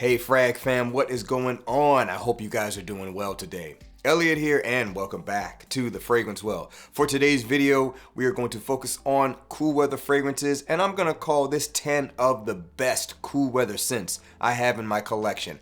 Hey Frag fam, what is going on? I hope you guys are doing well today. Elliot here and welcome back to The Fragrance Well. For today's video, we are going to focus on cool weather fragrances and I'm gonna call this 10 of the best cool weather scents I have in my collection.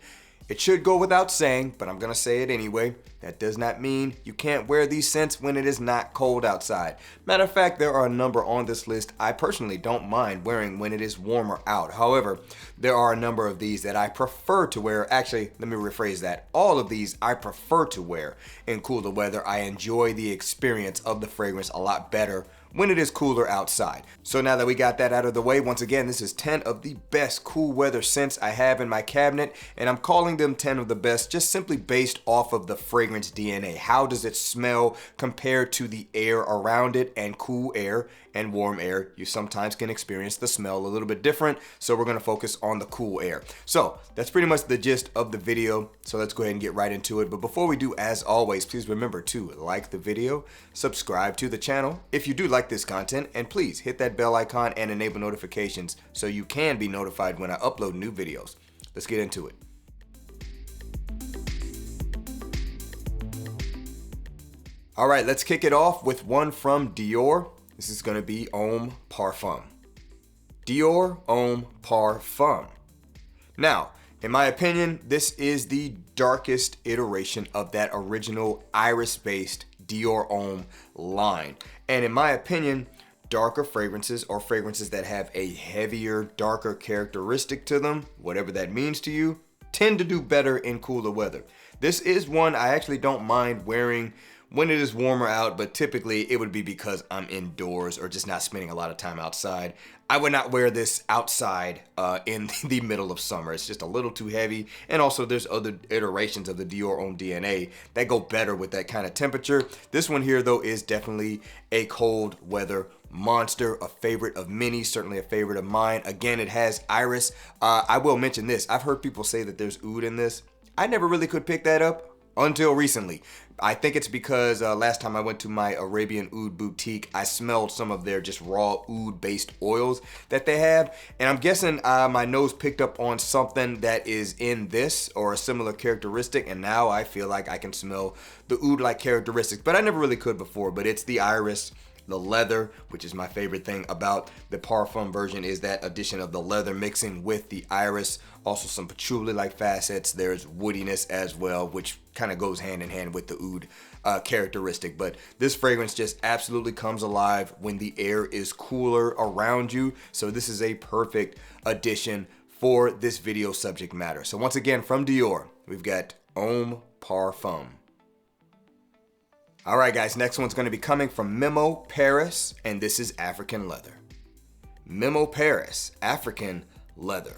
It should go without saying, but I'm gonna say it anyway. That does not mean you can't wear these scents when it is not cold outside. Matter of fact, there are a number on this list I personally don't mind wearing when it is warmer out. However, there are a number of these that I prefer to wear. Actually, let me rephrase that. All of these I prefer to wear in cooler weather. I enjoy the experience of the fragrance a lot better when it is cooler outside. So now that we got that out of the way, once again, this is 10 of the best cool weather scents I have in my cabinet, and I'm calling them 10 of the best just simply based off of the fragrance DNA. How does it smell compared to the air around it? And cool air and warm air, you sometimes can experience the smell a little bit different, so we're gonna focus on the cool air. So that's pretty much the gist of the video, so let's go ahead and get right into it. But before we do, as always, please remember to like the video, subscribe to the channel if you do like this content, and please hit that bell icon and enable notifications so you can be notified when I upload new videos. Let's get into it. All right, let's kick it off with one from Dior. This is gonna be Homme Parfum. Dior Homme Parfum. Now, in my opinion, this is the darkest iteration of that original iris-based Dior Homme line. And in my opinion, darker fragrances or fragrances that have a heavier, darker characteristic to them, whatever that means to you, tend to do better in cooler weather. This is one I actually don't mind wearing when it is warmer out, but typically it would be because I'm indoors or just not spending a lot of time outside. I would not wear this outside in the middle of summer. It's just a little too heavy. And also there's other iterations of the Dior Homme DNA that go better with that kind of temperature. This one here though is definitely a cold weather monster, a favorite of many, certainly a favorite of mine. Again, it has iris. I will mention this. I've heard people say that there's oud in this. I never really could pick that up until recently. I think it's because last time I went to my Arabian oud boutique, I smelled some of their just raw oud based oils that they have. And I'm guessing my nose picked up on something that is in this or a similar characteristic. And now I feel like I can smell the oud like characteristics, but I never really could before. But it's the iris, the leather, which is my favorite thing about the Parfum version, is that addition of the leather mixing with the iris. Also some patchouli-like facets. There's woodiness as well, which kind of goes hand in hand with the oud characteristic. But this fragrance just absolutely comes alive when the air is cooler around you. So this is a perfect addition for this video subject matter. So once again, from Dior, we've got Homme Parfum. All right, guys, next one's going to be coming from Memo Paris, and this is African leather. Memo Paris, African leather.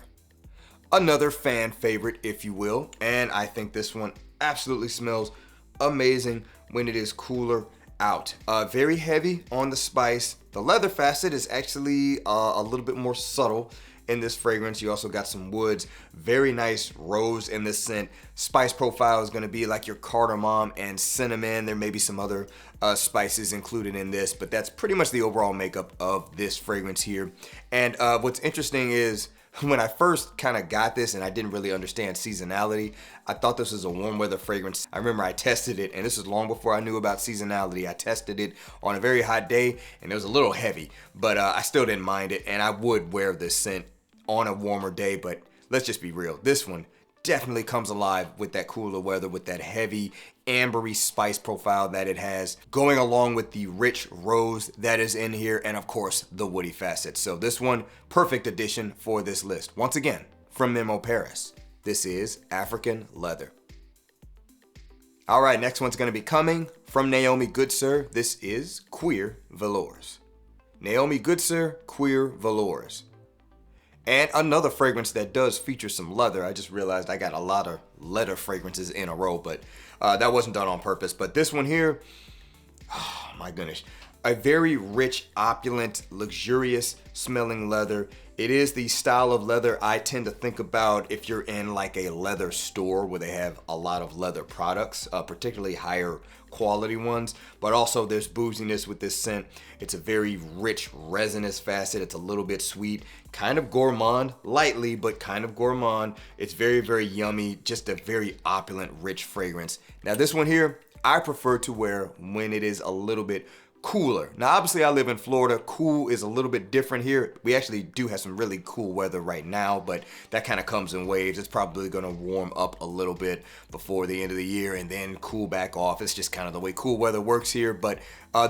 Another fan favorite, if you will, and I think this one absolutely smells amazing when it is cooler out. Very heavy on the spice. The leather facet is actually a little bit more subtle in this fragrance. You also got some woods, very nice rose in this scent. Spice profile is going to be like your cardamom and cinnamon. There may be some other spices included in this, but that's pretty much the overall makeup of this fragrance here. And what's interesting is when I first kind of got this and I didn't really understand seasonality, I thought this was a warm weather fragrance. I remember I tested it, and this is long before I knew about seasonality. I tested it on a very hot day and it was a little heavy, but I still didn't mind it, and I would wear this scent on a warmer day. But let's just be real, this one definitely comes alive with that cooler weather, with that heavy ambery spice profile that it has, going along with the rich rose that is in here, and of course the woody facets. So this one, perfect addition for this list. Once again, from Memo Paris, this is African leather. All right, next one's going to be coming from Naomi Goodsir. This is Cuir Velours. Naomi Goodsir, Cuir Velours. And another fragrance that does feature some leather. I just realized I got a lot of leather fragrances in a row, but that wasn't done on purpose. But this one here, oh my goodness, a very rich, opulent, luxurious smelling leather. It is the style of leather I tend to think about if you're in like a leather store where they have a lot of leather products, particularly higher quality ones, but also there's booziness with this scent. It's a very rich resinous facet. It's a little bit sweet, kind of gourmand, lightly, but kind of gourmand. It's very, very yummy, just a very opulent, rich fragrance. Now this one here, I prefer to wear when it is a little bit cooler. Now obviously I live in Florida. Cool is a little bit different here. We actually do have some really cool weather right now, but that kind of comes in waves. It's probably going to warm up a little bit before the end of the year and then cool back off. It's just kind of the way cool weather works here. But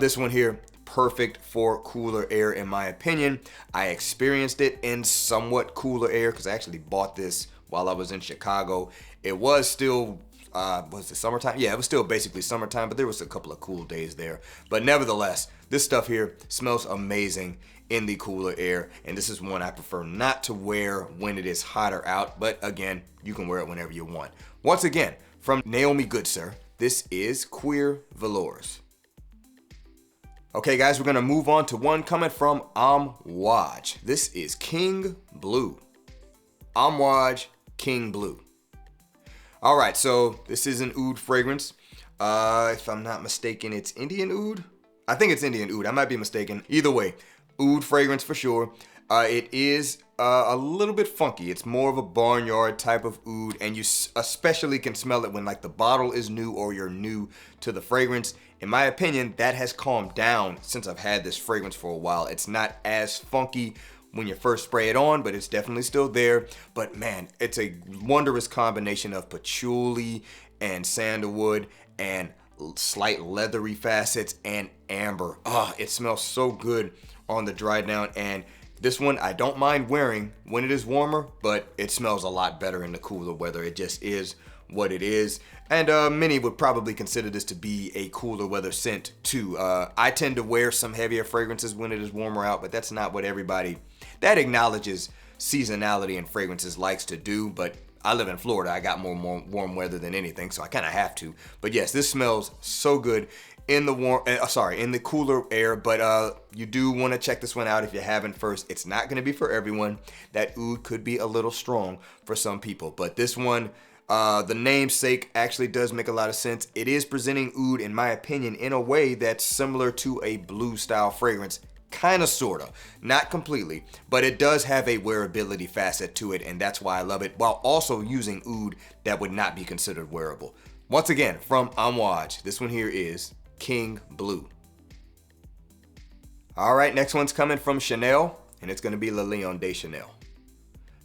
this one here, perfect for cooler air in my opinion. I experienced it in somewhat cooler air because I actually bought this while I was in Chicago. It was still was it summertime? Yeah, it was still basically summertime, but there was a couple of cool days there. But nevertheless, this stuff here smells amazing in the cooler air, and this is one I prefer not to wear when it is hotter out, but again, you can wear it whenever you want. Once again, from Naomi Goodsir, this is Cuir Velours. Okay guys, we're gonna move on to one coming from Homme. This is King Blue. Homme King Blue. All right, so this is an oud fragrance. If I'm not mistaken, it's Indian oud. I think it's Indian oud. I might be mistaken. Either way, oud fragrance for sure. It is a little bit funky. It's more of a barnyard type of oud, and you especially can smell it when like the bottle is new or you're new to the fragrance. In my opinion, that has calmed down since I've had this fragrance for a while. It's not as funky when you first spray it on, but it's definitely still there. But man, it's a wondrous combination of patchouli and sandalwood and slight leathery facets and amber. It smells so good on the dry down, and this one I don't mind wearing when it is warmer, but it smells a lot better in the cooler weather. It just is what it is. And many would probably consider this to be a cooler weather scent too. I tend to wear some heavier fragrances when it is warmer out, but that's not what everybody that acknowledges seasonality and fragrances likes to do. But I live in Florida. I got more warm weather than anything, so I kind of have to. But yes, this smells so good in the in the cooler air. But you do want to check this one out if you haven't first. It's not going to be for everyone. That oud could be a little strong for some people, but this one, the namesake actually does make a lot of sense. It is presenting oud, in my opinion, in a way that's similar to a blue style fragrance. Kind of, sort of, not completely, but it does have a wearability facet to it, and that's why I love it, while also using oud that would not be considered wearable. Once again, from Homme, this one here is King Blue. All right, next one's coming from Chanel, and it's going to be Le Lion de Chanel.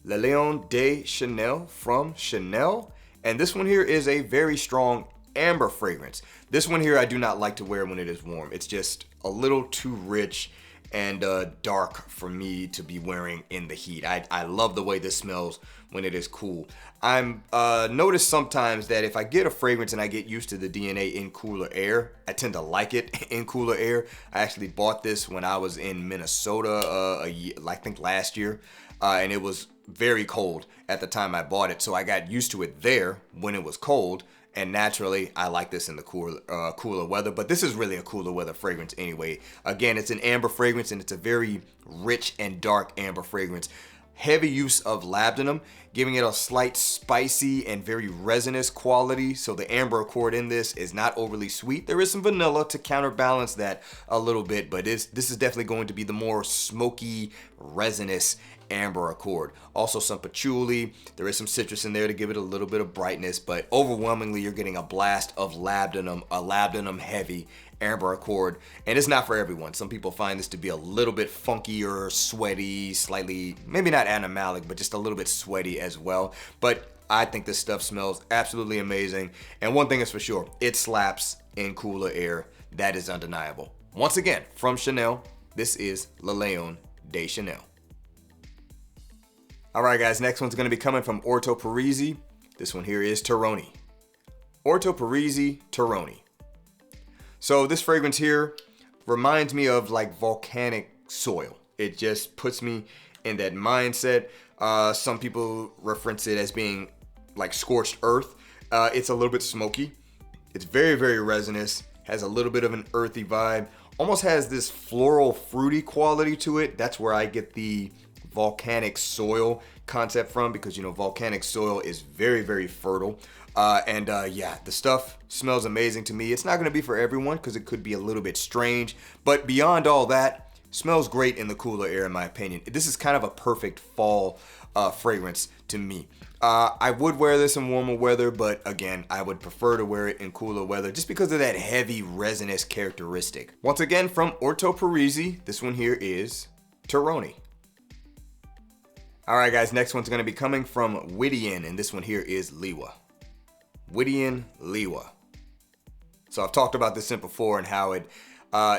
Le Lion de Chanel from Chanel, and this one here is a very strong amber fragrance. This one here I do not like to wear when it is warm. It's just a little too rich and dark for me to be wearing in the heat. I love the way this smells when it is cool. I'm noticed sometimes that if I get a fragrance and I get used to the DNA in cooler air, I tend to like it in cooler air. I actually bought this when I was in Minnesota I think last year, and it was very cold at the time I bought it, so I got used to it there when it was cold. And naturally, I like this in the cooler weather, but this is really a cooler weather fragrance anyway. Again, it's an amber fragrance, and it's a very rich and dark amber fragrance. Heavy use of labdanum, giving it a slight spicy and very resinous quality. So the amber accord in this is not overly sweet. There is some vanilla to counterbalance that a little bit, but this is definitely going to be the more smoky, resinous amber accord. Also some patchouli. There is some citrus in there to give it a little bit of brightness, but overwhelmingly you're getting a blast of labdanum, a labdanum heavy amber accord, and it's not for everyone. Some people find this to be a little bit funkier, sweaty, slightly, maybe not animalic, but just a little bit sweaty as well. But I think this stuff smells absolutely amazing, and one thing is for sure, it slaps in cooler air. That is undeniable. Once again, from Chanel, this is Le Lion de Chanel. All right, guys, next one's going to be coming from Orto Parisi. This one here is Terroni. Orto Parisi Terroni. So this fragrance here reminds me of like volcanic soil. It just puts me in that mindset. Some people reference it as being like scorched earth. It's a little bit smoky. It's very, very resinous. Has a little bit of an earthy vibe. Almost has this floral fruity quality to it. That's where I get the volcanic soil concept from, because, you know, volcanic soil is very, very fertile. Yeah, the stuff smells amazing to me. It's not going to be for everyone because it could be a little bit strange, but beyond all that, smells great in the cooler air in my opinion. This is kind of a perfect fall fragrance to me. I would wear this in warmer weather, but again, I would prefer to wear it in cooler weather just because of that heavy resinous characteristic. Once again, from Orto Parisi, this one here is Terroni. All right, guys, next one's going to be coming from Whittian, and this one here is Liwa. Whittian Liwa. So I've talked about this scent before and how it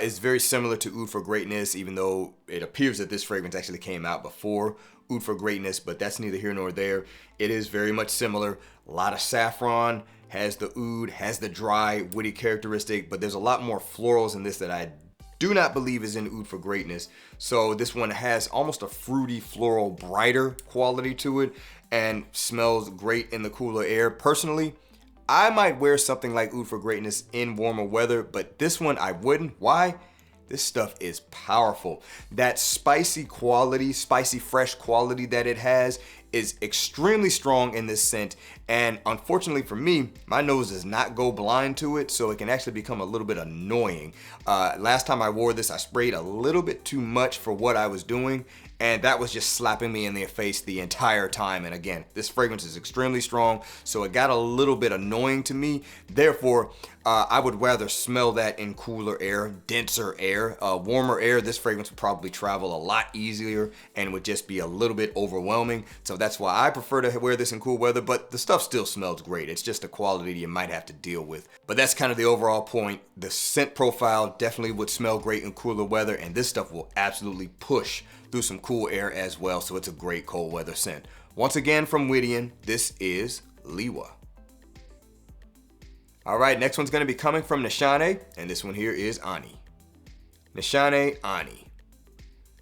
is very similar to Oud for Greatness, even though it appears that this fragrance actually came out before Oud for Greatness, but that's neither here nor there. It is very much similar. A lot of saffron, has the oud, has the dry, woody characteristic, but there's a lot more florals in this that I do not believe is in Oud for Greatness. So this one has almost a fruity, floral, brighter quality to it and smells great in the cooler air. Personally, I might wear something like Oud for Greatness in warmer weather, but this one I wouldn't. Why? This stuff is powerful. That spicy quality, spicy fresh quality that it has is extremely strong in this scent. And unfortunately for me, my nose does not go blind to it, so it can actually become a little bit annoying. Last time I wore this, I sprayed a little bit too much for what I was doing, and that was just slapping me in the face the entire time. And again, this fragrance is extremely strong, so it got a little bit annoying to me. Therefore, I would rather smell that in cooler air, denser air. Warmer air, this fragrance would probably travel a lot easier and would just be a little bit overwhelming. So that's why I prefer to wear this in cool weather, but the stuff still smells great. It's just a quality you might have to deal with. But that's kind of the overall point. The scent profile definitely would smell great in cooler weather, and this stuff will absolutely push through some cool air as well, so it's a great cold weather scent. Once again, from Whittian, this is Liwa. All right, next one's gonna be coming from Nishane, and this one here is Ani. Nishane Ani.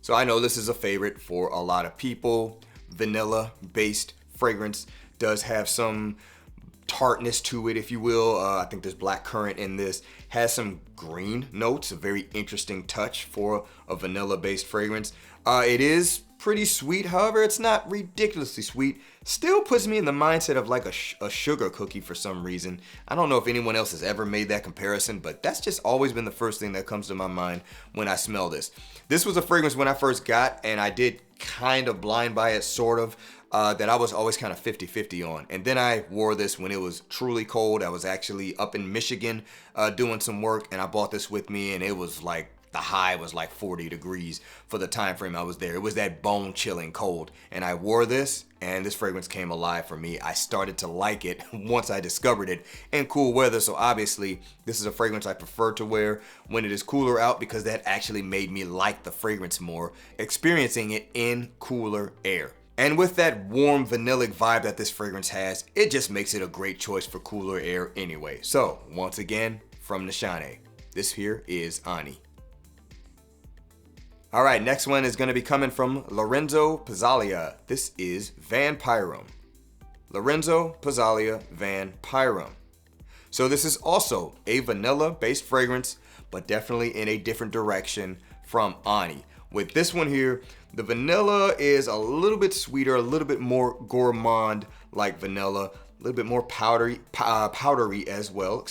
So I know this is a favorite for a lot of people. Vanilla-based fragrance does have some tartness to it, if you will. I think there's black currant in this. Has some green notes, a very interesting touch for a vanilla-based fragrance. It is pretty sweet, however, it's not ridiculously sweet. Still puts me in the mindset of like a sugar cookie for some reason. I don't know if anyone else has ever made that comparison, but that's just always been the first thing that comes to my mind when I smell this. This was a fragrance when I first got, and I did kind of blind buy it, sort of, that I was always kind of 50-50 on. And then I wore this when it was truly cold. I was actually up in Michigan doing some work, and I bought this with me, and it was like, the high was like 40 degrees for the time frame I was there. It was that bone chilling cold, and I wore this, and this fragrance came alive for me. I started to like it once I discovered it in cool weather. So obviously this is a fragrance I prefer to wear when it is cooler out, because that actually made me like the fragrance more, experiencing it in cooler air. And with that warm vanillic vibe that this fragrance has, it just makes it a great choice for cooler air anyway. So once again, from Nishane, this here is Ani. All right, next one is going to be coming from Lorenzo Pizzalia. This is Van Py Rhum. Lorenzo Pizzalia Van Py Rhum. So this is also a vanilla-based fragrance, but definitely in a different direction from Ani. With this one here, the vanilla is a little bit sweeter, a little bit more gourmand like vanilla, a little bit more powdery as well,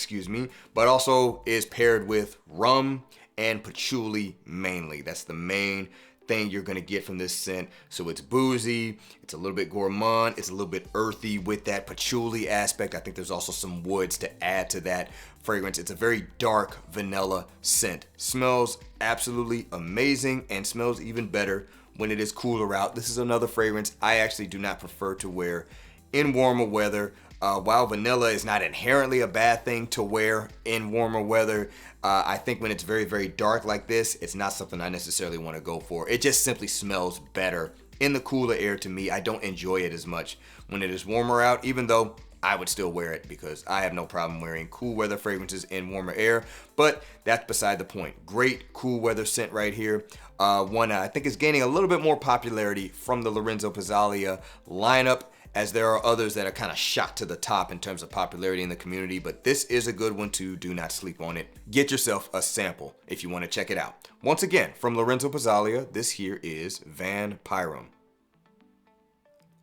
but also is paired with rum and patchouli mainly. That's the main thing you're gonna get from this scent. So it's boozy, it's a little bit gourmand, it's a little bit earthy with that patchouli aspect. I think there's also some woods to add to that fragrance. It's a very dark vanilla scent. Smells absolutely amazing and smells even better when it is cooler out. This is another fragrance I actually do not prefer to wear in warmer weather. While vanilla is not inherently a bad thing to wear in warmer weather, I think when it's very, very dark like this, it's not something I necessarily want to go for. It just simply smells better in the cooler air to me. I don't enjoy it as much when it is warmer out, even though I would still wear it because I have no problem wearing cool weather fragrances in warmer air, but that's beside the point. Great cool weather scent right here. One I think is gaining a little bit more popularity from the Lorenzo Pizzalia lineup, as there are others that are kind of shot to the top in terms of popularity in the community, but this is a good one too. Do not sleep on it. Get yourself a sample if you want to check it out. Once again, from Lorenzo Pizzalia, this here is Van Py Rhum.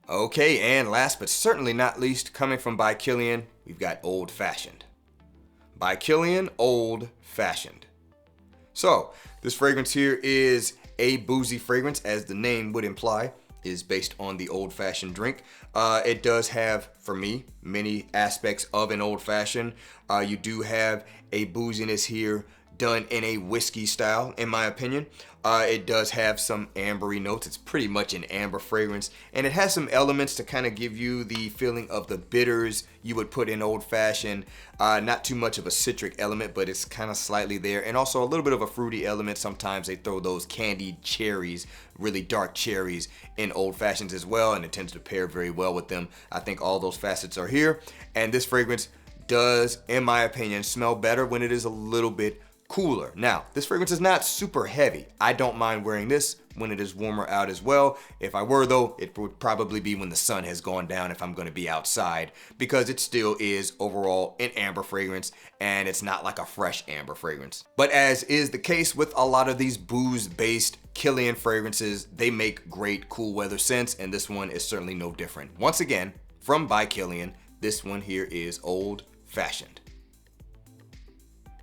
Okay, and last but certainly not least, coming from By Kilian, we've got Old Fashioned. By Kilian, Old Fashioned. So, this fragrance here is a boozy fragrance, as the name would imply, is based on the Old Fashioned drink. It does have, for me, many aspects of an Old Fashioned. You do have a booziness here done in a whiskey style, in my opinion. It does have some ambery notes. It's pretty much an amber fragrance, and it has some elements to kind of give you the feeling of the bitters you would put in Old Fashioned. Not too much of a citric element, but it's kind of slightly there, and also a little bit of a fruity element. Sometimes they throw those candied cherries, really dark cherries, in Old Fashions as well, and it tends to pair very well with them. I think all those facets are here, and this fragrance does, in my opinion, smell better when it is a little bit cooler. Now, this fragrance is not super heavy. I don't mind wearing this when it is warmer out as well. If I were though, it would probably be when the sun has gone down if I'm going to be outside, because it still is overall an amber fragrance and it's not like a fresh amber fragrance. But as is the case with a lot of these booze-based Kilian fragrances, they make great cool weather scents, and this one is certainly no different. Once again, from By Kilian, this one here is Old Fashioned.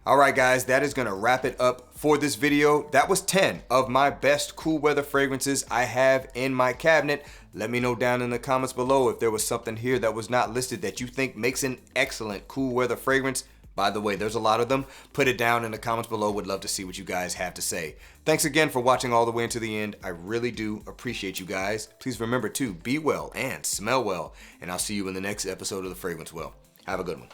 Alright guys, that is going to wrap it up for this video. That was 10 of my best cool weather fragrances I have in my cabinet. Let me know down in the comments below if there was something here that was not listed that you think makes an excellent cool weather fragrance. By the way, there's a lot of them. Put it down in the comments below. Would love to see what you guys have to say. Thanks again for watching all the way into the end. I really do appreciate you guys. Please remember to be well and smell well. And I'll see you in the next episode of The Fragrance Well. Have a good one.